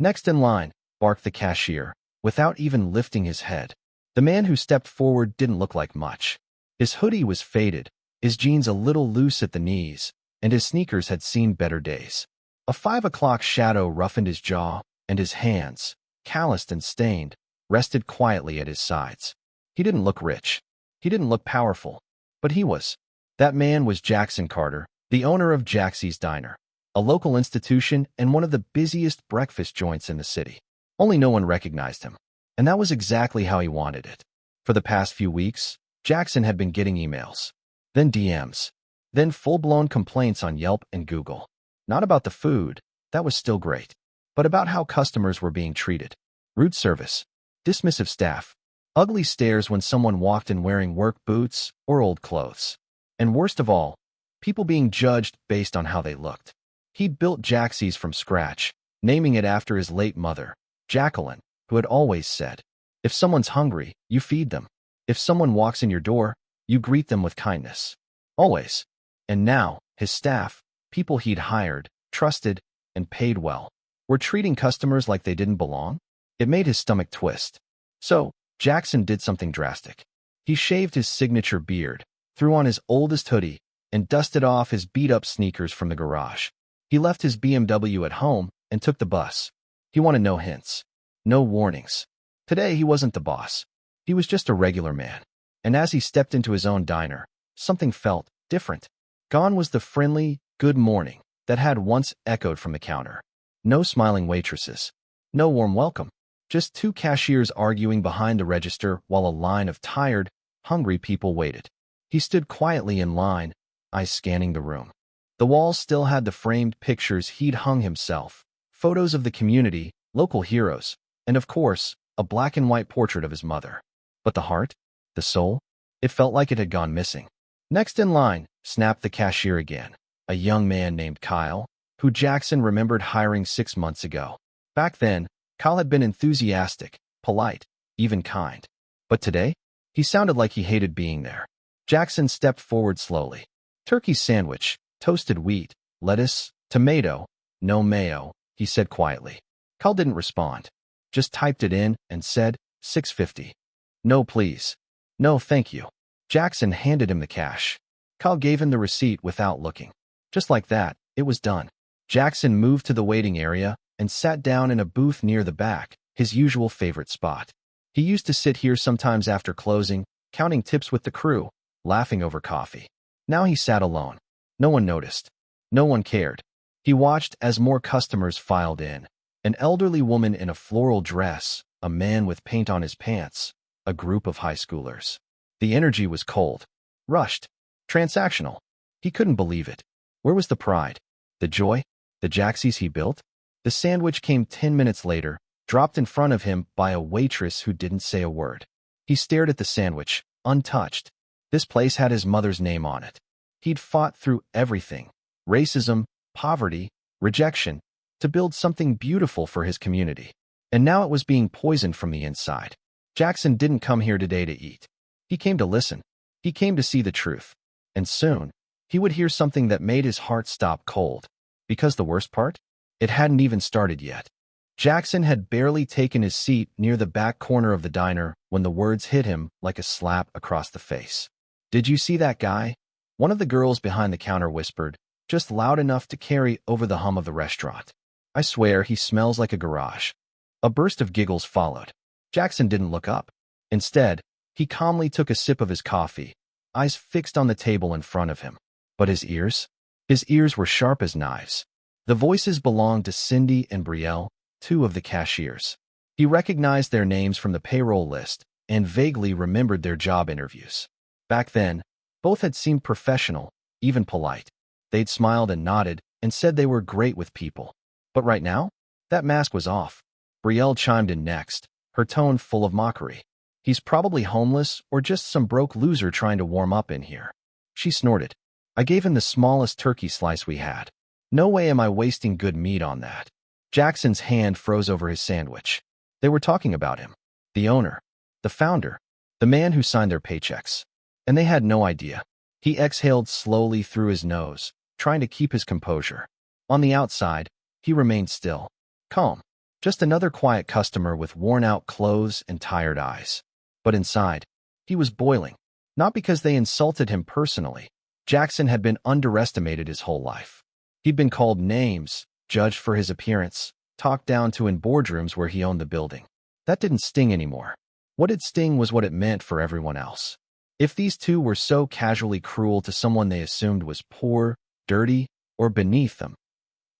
"Next in line," barked the cashier, without even lifting his head. The man who stepped forward didn't look like much. His hoodie was faded, his jeans a little loose at the knees, and his sneakers had seen better days. A 5 o'clock shadow roughened his jaw, and his hands, calloused and stained, rested quietly at his sides. He didn't look rich. He didn't look powerful. But he was. That man was Jackson Carter, the owner of Jaxie's Diner, a local institution and one of the busiest breakfast joints in the city. Only no one recognized him. And that was exactly how he wanted it. For the past few weeks, Jackson had been getting emails, then DMs, then full-blown complaints on Yelp and Google. Not about the food, that was still great, but about how customers were being treated. Rude service, dismissive staff, ugly stares when someone walked in wearing work boots or old clothes. And worst of all, people being judged based on how they looked. He'd built Jaxie's from scratch, naming it after his late mother, Jacqueline, who had always said, "If someone's hungry, you feed them. If someone walks in your door, you greet them with kindness." Always. And now, his staff, people he'd hired, trusted, and paid well, were treating customers like they didn't belong. It made his stomach twist. So, Jackson did something drastic. He shaved his signature beard, threw on his oldest hoodie, and dusted off his beat-up sneakers from the garage. He left his BMW at home and took the bus. He wanted no hints, no warnings. Today he wasn't the boss. He was just a regular man. And as he stepped into his own diner, something felt different. Gone was the friendly, good morning that had once echoed from the counter. No smiling waitresses. No warm welcome. Just two cashiers arguing behind the register while a line of tired, hungry people waited. He stood quietly in line, eyes scanning the room. The walls still had the framed pictures he'd hung himself, photos of the community, local heroes, and of course, a black and white portrait of his mother. But the heart, the soul, it felt like it had gone missing. "Next in line," snapped the cashier again, a young man named Kyle, who Jackson remembered hiring 6 months ago. Back then, Kyle had been enthusiastic, polite, even kind. But today, he sounded like he hated being there. Jackson stepped forward slowly. "Turkey sandwich, toasted wheat, lettuce, tomato, no mayo," he said quietly. Kyle didn't respond, just typed it in and said, "$6.50. "No, please." "No, thank you." Jackson handed him the cash. Kyle gave him the receipt without looking. Just like that, it was done. Jackson moved to the waiting area and sat down in a booth near the back, his usual favorite spot. He used to sit here sometimes after closing, counting tips with the crew, laughing over coffee. Now he sat alone. No one noticed. No one cared. He watched as more customers filed in. An elderly woman in a floral dress, a man with paint on his pants, a group of high schoolers. The energy was cold, rushed, transactional. He couldn't believe it. Where was the pride? The joy? The Jaxies he built? The sandwich came 10 minutes later, dropped in front of him by a waitress who didn't say a word. He stared at the sandwich, untouched. This place had his mother's name on it. He'd fought through everything, racism, poverty, rejection, to build something beautiful for his community. And now it was being poisoned from the inside. Jackson didn't come here today to eat. He came to listen. He came to see the truth. And soon, he would hear something that made his heart stop cold. Because the worst part? It hadn't even started yet. Jackson had barely taken his seat near the back corner of the diner when the words hit him like a slap across the face. "Did you see that guy?" One of the girls behind the counter whispered, just loud enough to carry over the hum of the restaurant. "I swear he smells like a garage." A burst of giggles followed. Jackson didn't look up. Instead, he calmly took a sip of his coffee, eyes fixed on the table in front of him. But his ears? His ears were sharp as knives. The voices belonged to Cindy and Brielle, two of the cashiers. He recognized their names from the payroll list and vaguely remembered their job interviews. Back then, both had seemed professional, even polite. They'd smiled and nodded and said they were great with people. But right now, that mask was off. Brielle chimed in next, her tone full of mockery. "He's probably homeless or just some broke loser trying to warm up in here." She snorted. "I gave him the smallest turkey slice we had. No way am I wasting good meat on that." Jackson's hand froze over his sandwich. They were talking about him. The owner. The founder. The man who signed their paychecks. And they had no idea. He exhaled slowly through his nose, trying to keep his composure. On the outside, he remained still, calm. Just another quiet customer with worn-out clothes and tired eyes. But inside, he was boiling. Not because they insulted him personally. Jackson had been underestimated his whole life. He'd been called names, judged for his appearance, talked down to in boardrooms where he owned the building. That didn't sting anymore. What did sting was what it meant for everyone else. If these two were so casually cruel to someone they assumed was poor, dirty, or beneath them,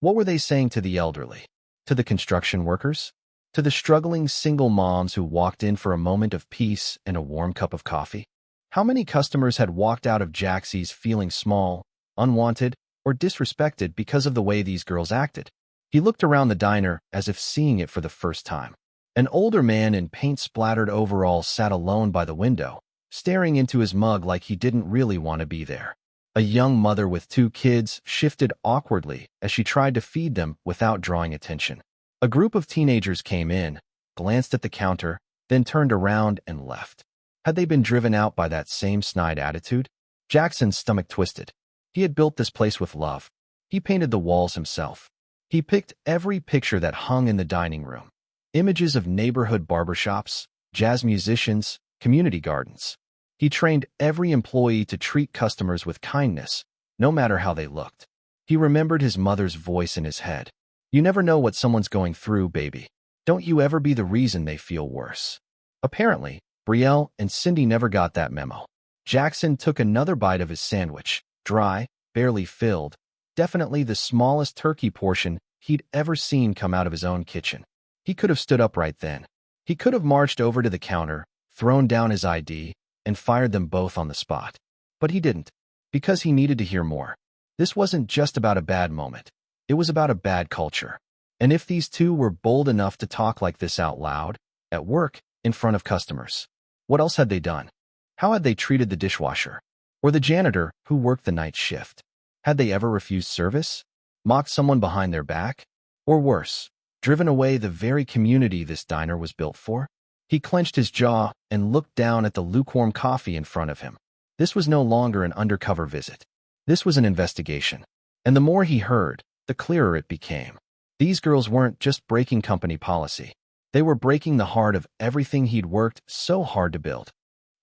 what were they saying to the elderly? To the construction workers? To the struggling single moms who walked in for a moment of peace and a warm cup of coffee? How many customers had walked out of Jaxie's feeling small, unwanted, or disrespected because of the way these girls acted? He looked around the diner as if seeing it for the first time. An older man in paint-splattered overalls sat alone by the window, staring into his mug like he didn't really want to be there. A young mother with two kids shifted awkwardly as she tried to feed them without drawing attention. A group of teenagers came in, glanced at the counter, then turned around and left. Had they been driven out by that same snide attitude? Jackson's stomach twisted. He had built this place with love. He painted the walls himself. He picked every picture that hung in the dining room. Images of neighborhood barbershops, jazz musicians, community gardens. He trained every employee to treat customers with kindness, no matter how they looked. He remembered his mother's voice in his head. You never know what someone's going through, baby. Don't you ever be the reason they feel worse. Apparently, Brielle and Cindy never got that memo. Jackson took another bite of his sandwich, dry, barely filled, definitely the smallest turkey portion he'd ever seen come out of his own kitchen. He could have stood up right then. He could have marched over to the counter, thrown down his ID, and fired them both on the spot. But he didn't, because he needed to hear more. This wasn't just about a bad moment. It was about a bad culture. And if these two were bold enough to talk like this out loud, at work, in front of customers, what else had they done? How had they treated the dishwasher? Or the janitor who worked the night shift? Had they ever refused service? Mocked someone behind their back? Or worse, driven away the very community this diner was built for? He clenched his jaw and looked down at the lukewarm coffee in front of him. This was no longer an undercover visit. This was an investigation. And the more he heard, the clearer it became. These girls weren't just breaking company policy. They were breaking the heart of everything he'd worked so hard to build.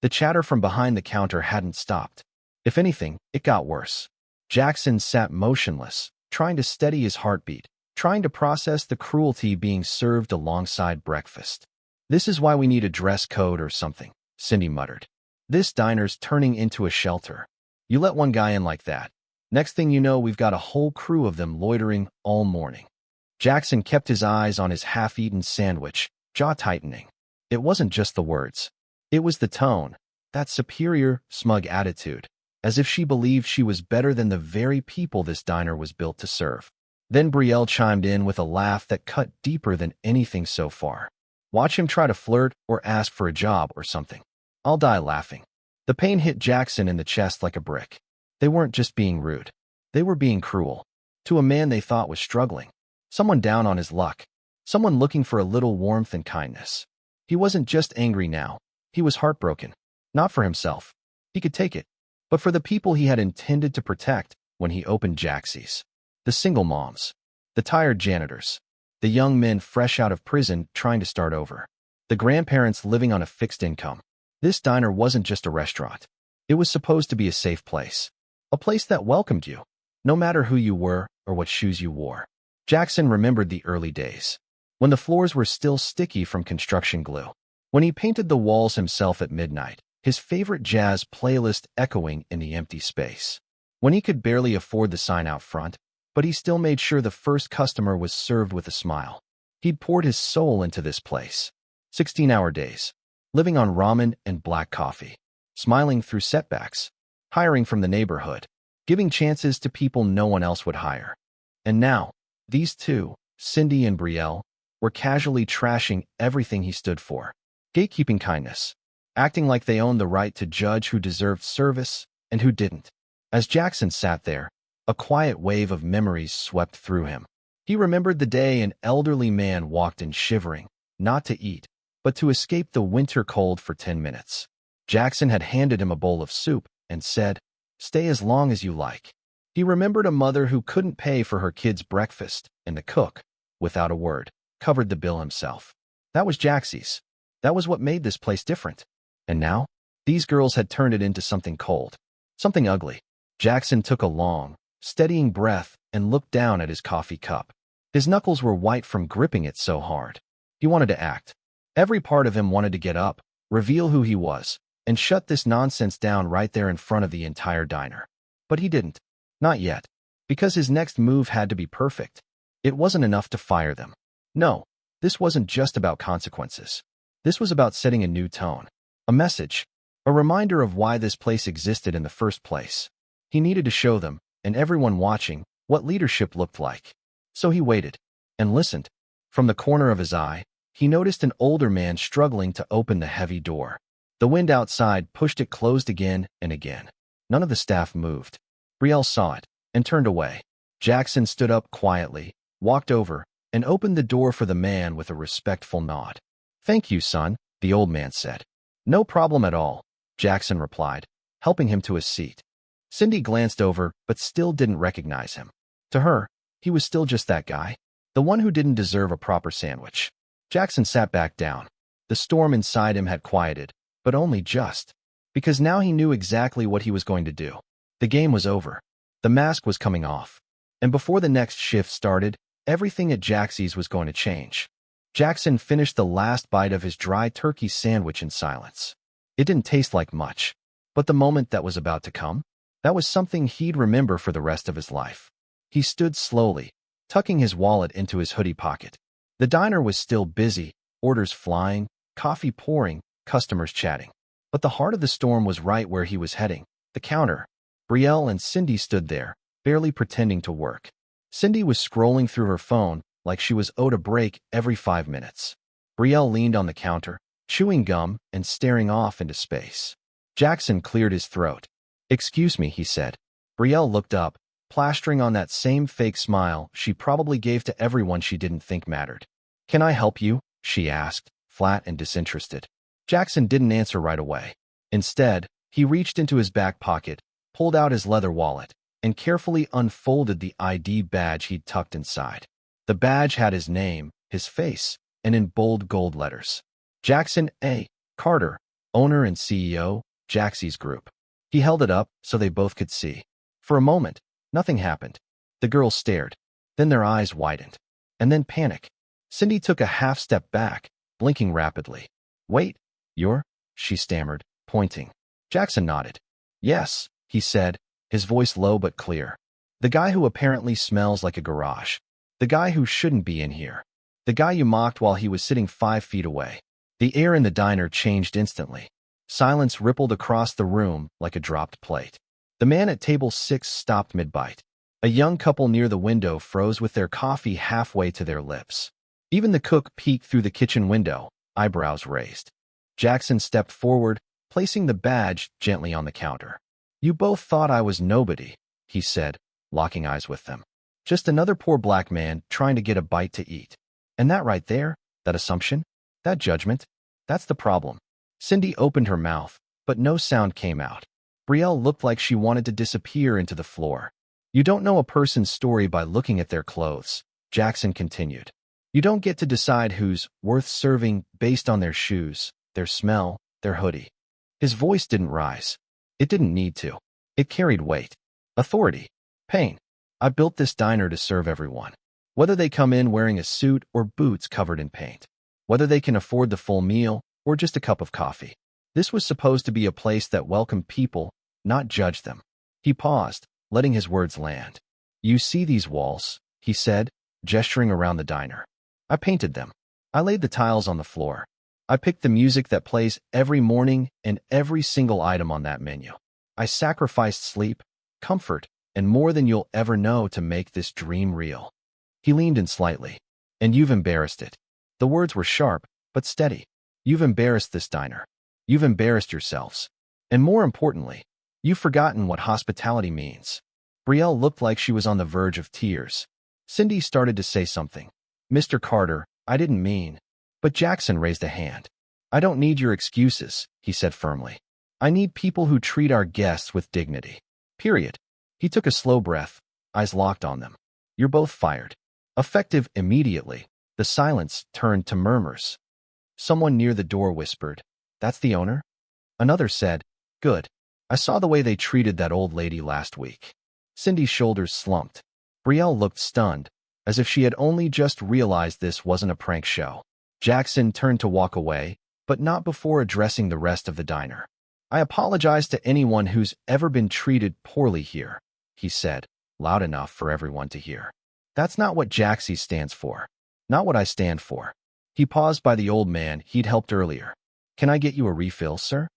The chatter from behind the counter hadn't stopped. If anything, it got worse. Jackson sat motionless, trying to steady his heartbeat, trying to process the cruelty being served alongside breakfast. This is why we need a dress code or something, Cindy muttered. This diner's turning into a shelter. You let one guy in like that. Next thing you know, we've got a whole crew of them loitering all morning. Jackson kept his eyes on his half-eaten sandwich, jaw tightening. It wasn't just the words. It was the tone, that superior, smug attitude, as if she believed she was better than the very people this diner was built to serve. Then Brielle chimed in with a laugh that cut deeper than anything so far. Watch him try to flirt or ask for a job or something. I'll die laughing. The pain hit Jackson in the chest like a brick. They weren't just being rude. They were being cruel. To a man they thought was struggling. Someone down on his luck. Someone looking for a little warmth and kindness. He wasn't just angry now. He was heartbroken. Not for himself. He could take it. But for the people he had intended to protect when he opened Jaxie's. The single moms. The tired janitors. The young men fresh out of prison trying to start over. The grandparents living on a fixed income. This diner wasn't just a restaurant. It was supposed to be a safe place. A place that welcomed you, no matter who you were or what shoes you wore. Jackson remembered the early days, when the floors were still sticky from construction glue. When he painted the walls himself at midnight, his favorite jazz playlist echoing in the empty space. When he could barely afford the sign out front, but he still made sure the first customer was served with a smile. He'd poured his soul into this place. 16-hour days, living on ramen and black coffee, smiling through setbacks, hiring from the neighborhood, giving chances to people no one else would hire. And now, these two, Cindy and Brielle, were casually trashing everything he stood for. Gatekeeping kindness, acting like they owned the right to judge who deserved service and who didn't. As Jackson sat there, a quiet wave of memories swept through him. He remembered the day an elderly man walked in shivering, not to eat, but to escape the winter cold for 10 minutes. Jackson had handed him a bowl of soup and said, "Stay as long as you like." He remembered a mother who couldn't pay for her kids' breakfast and the cook, without a word. covered the bill himself. That was Jaxie's. That was what made this place different. And now, these girls had turned it into something cold, something ugly. Jackson took a long, steadying breath and looked down at his coffee cup. His knuckles were white from gripping it so hard. He wanted to act. Every part of him wanted to get up, reveal who he was, and shut this nonsense down right there in front of the entire diner. But he didn't. Not yet. Because his next move had to be perfect. It wasn't enough to fire them. No, this wasn't just about consequences. This was about setting a new tone. A message. A reminder of why this place existed in the first place. He needed to show them, and everyone watching, what leadership looked like. So he waited. And listened. From the corner of his eye, he noticed an older man struggling to open the heavy door. The wind outside pushed it closed again and again. None of the staff moved. Brielle saw it, and turned away. Jackson stood up quietly, walked over, and opened the door for the man with a respectful nod. "Thank you, son," the old man said. "No problem at all," Jackson replied, helping him to his seat. Cindy glanced over but still didn't recognize him. To her, he was still just that guy, the one who didn't deserve a proper sandwich. Jackson sat back down. The storm inside him had quieted, but only just. Because now he knew exactly what he was going to do. The game was over. The mask was coming off. And before the next shift started, everything at Jaxie's was going to change. Jackson finished the last bite of his dry turkey sandwich in silence. It didn't taste like much. But the moment that was about to come, that was something he'd remember for the rest of his life. He stood slowly, tucking his wallet into his hoodie pocket. The diner was still busy, orders flying, coffee pouring, customers chatting. But the heart of the storm was right where he was heading, the counter. Brielle and Cindy stood there, barely pretending to work. Cindy was scrolling through her phone like she was owed a break every 5 minutes. Brielle leaned on the counter, chewing gum and staring off into space. Jackson cleared his throat. "Excuse me," he said. Brielle looked up, plastering on that same fake smile she probably gave to everyone she didn't think mattered. "Can I help you?" she asked, flat and disinterested. Jackson didn't answer right away. Instead, he reached into his back pocket, pulled out his leather wallet, and carefully unfolded the ID badge he'd tucked inside. The badge had his name, his face, and in bold gold letters. Jackson A. Carter, owner and CEO, Jaxie's Group. He held it up so they both could see. For a moment, nothing happened. The girls stared. Then their eyes widened. And then panic. Cindy took a half step back, blinking rapidly. "Wait, you're?" she stammered, pointing. Jackson nodded. "Yes," he said, his voice low but clear. "The guy who apparently smells like a garage. The guy who shouldn't be in here. The guy you mocked while he was sitting 5 feet away." The air in the diner changed instantly. Silence rippled across the room like a dropped plate. The man at table 6 stopped mid-bite. A young couple near the window froze with their coffee halfway to their lips. Even the cook peeked through the kitchen window, eyebrows raised. Jackson stepped forward, placing the badge gently on the counter. "You both thought I was nobody," he said, locking eyes with them. "Just another poor black man trying to get a bite to eat. And that right there, that assumption, that judgment, that's the problem." Cindy opened her mouth, but no sound came out. Brielle looked like she wanted to disappear into the floor. "You don't know a person's story by looking at their clothes," Jackson continued. "You don't get to decide who's worth serving based on their shoes, their smell, their hoodie." His voice didn't rise. It didn't need to. It carried weight. Authority. Pain. "I built this diner to serve everyone. Whether they come in wearing a suit or boots covered in paint. Whether they can afford the full meal or just a cup of coffee. This was supposed to be a place that welcomed people, not judged them." He paused, letting his words land. "You see these walls," he said, gesturing around the diner. "I painted them. I laid the tiles on the floor. I picked the music that plays every morning and every single item on that menu. I sacrificed sleep, comfort, and more than you'll ever know to make this dream real." He leaned in slightly. "And you've embarrassed it." The words were sharp, but steady. "You've embarrassed this diner. You've embarrassed yourselves. And more importantly, you've forgotten what hospitality means." Brielle looked like she was on the verge of tears. Cindy started to say something. "Mr. Carter, I didn't mean..." But Jackson raised a hand. "I don't need your excuses," he said firmly. "I need people who treat our guests with dignity. Period." He took a slow breath, eyes locked on them. "You're both fired. Effective immediately. The silence turned to murmurs. Someone near the door whispered, "That's the owner?" Another said, "Good. I saw the way they treated that old lady last week." Cindy's shoulders slumped. Brielle looked stunned, as if she had only just realized this wasn't a prank show. Jackson turned to walk away, but not before addressing the rest of the diner. "I apologize to anyone who's ever been treated poorly here," he said, loud enough for everyone to hear. "That's not what Jaxie stands for. Not what I stand for." He paused by the old man he'd helped earlier. "Can I get you a refill, sir?"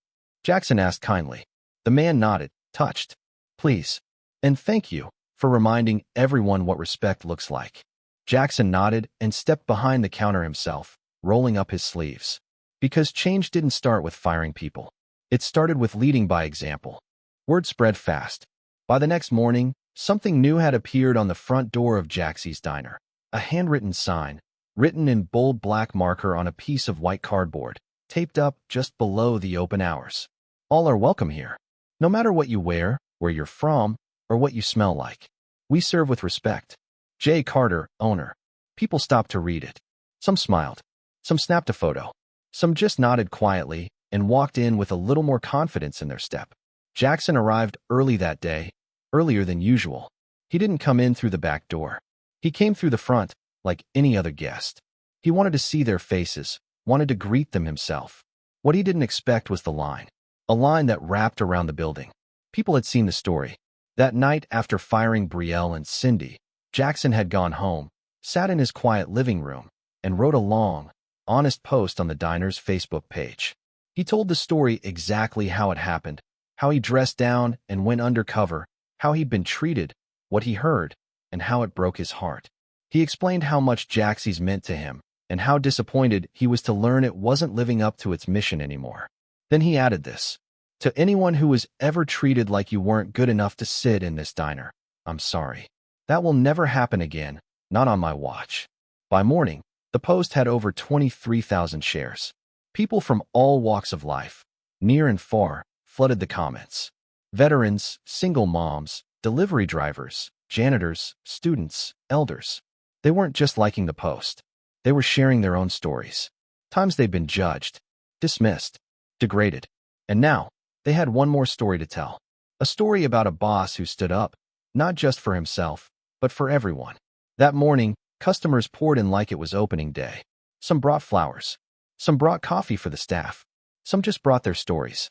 Jackson asked kindly. The man nodded, touched. "Please. And thank you for reminding everyone what respect looks like." Jackson nodded and stepped behind the counter himself, rolling up his sleeves. Because change didn't start with firing people. It started with leading by example. Word spread fast. By the next morning, something new had appeared on the front door of Jaxie's diner. A handwritten sign, written in bold black marker on a piece of white cardboard, taped up just below the open hours. "All are welcome here. No matter what you wear, where you're from, or what you smell like. We serve with respect. J. Carter, owner." People stopped to read it. Some smiled. Some snapped a photo. Some just nodded quietly and walked in with a little more confidence in their step. Jackson arrived early that day, earlier than usual. He didn't come in through the back door. He came through the front, like any other guest. He wanted to see their faces, wanted to greet them himself. What he didn't expect was the line. A line that wrapped around the building. People had seen the story. That night after firing Brielle and Cindy, Jackson had gone home, sat in his quiet living room, and wrote a long, honest post on the diner's Facebook page. He told the story exactly how it happened, how he dressed down and went undercover, how he'd been treated, what he heard, and how it broke his heart. He explained how much Jaxie's meant to him, and how disappointed he was to learn it wasn't living up to its mission anymore. Then he added this: "To anyone who was ever treated like you weren't good enough to sit in this diner, I'm sorry. That will never happen again, not on my watch." By morning, the post had over 23,000 shares. People from all walks of life, near and far, flooded the comments. Veterans, single moms, delivery drivers, janitors, students, elders. They weren't just liking the post. They were sharing their own stories. Times they'd been judged, dismissed, degraded. And now, they had one more story to tell. A story about a boss who stood up, not just for himself, but for everyone. That morning, customers poured in like it was opening day. Some brought flowers. Some brought coffee for the staff. Some just brought their stories.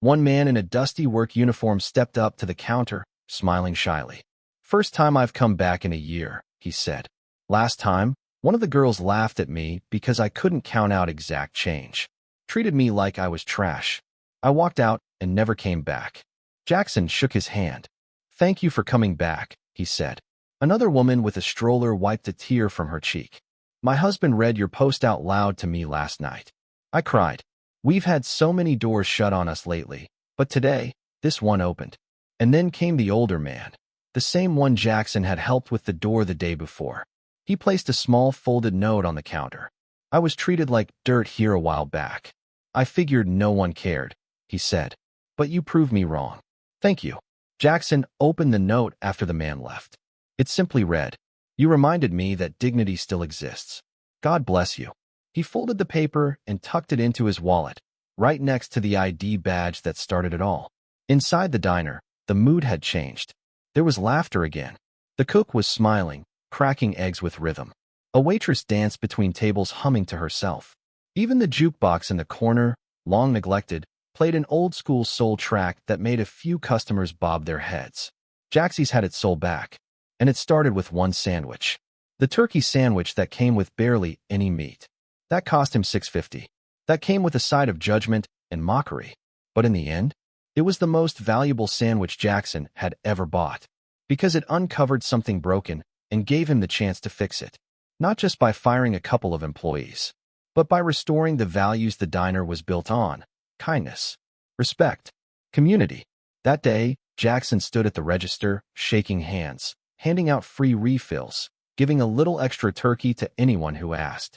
One man in a dusty work uniform stepped up to the counter, smiling shyly. "First time I've come back in a year," he said. "Last time, one of the girls laughed at me because I couldn't count out exact change. Treated me like I was trash. I walked out and never came back." Jackson shook his hand. "Thank you for coming back," he said. Another woman with a stroller wiped a tear from her cheek. "My husband read your post out loud to me last night. I cried. We've had so many doors shut on us lately, but today, this one opened." And then came the older man, the same one Jackson had helped with the door the day before. He placed a small folded note on the counter. "I was treated like dirt here a while back. I figured no one cared," he said. "But you proved me wrong. Thank you." Jackson opened the note after the man left. It simply read, "You reminded me that dignity still exists. God bless you." He folded the paper and tucked it into his wallet, right next to the ID badge that started it all. Inside the diner, the mood had changed. There was laughter again. The cook was smiling, cracking eggs with rhythm. A waitress danced between tables humming to herself. Even the jukebox in the corner, long neglected, played an old-school soul track that made a few customers bob their heads. Jaxie's had its soul back, and it started with one sandwich. The turkey sandwich that came with barely any meat. That cost him $6.50. That came with a side of judgment and mockery. But in the end, it was the most valuable sandwich Jackson had ever bought, because it uncovered something broken and gave him the chance to fix it. Not just by firing a couple of employees, but by restoring the values the diner was built on: kindness, respect, community. That day, Jackson stood at the register, shaking hands, handing out free refills, giving a little extra turkey to anyone who asked.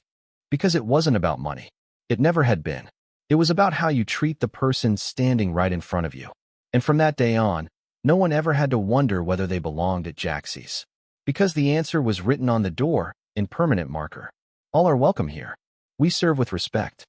Because it wasn't about money. It never had been. It was about how you treat the person standing right in front of you. And from that day on, no one ever had to wonder whether they belonged at Jaxie's. Because the answer was written on the door in permanent marker. All are welcome here. We serve with respect.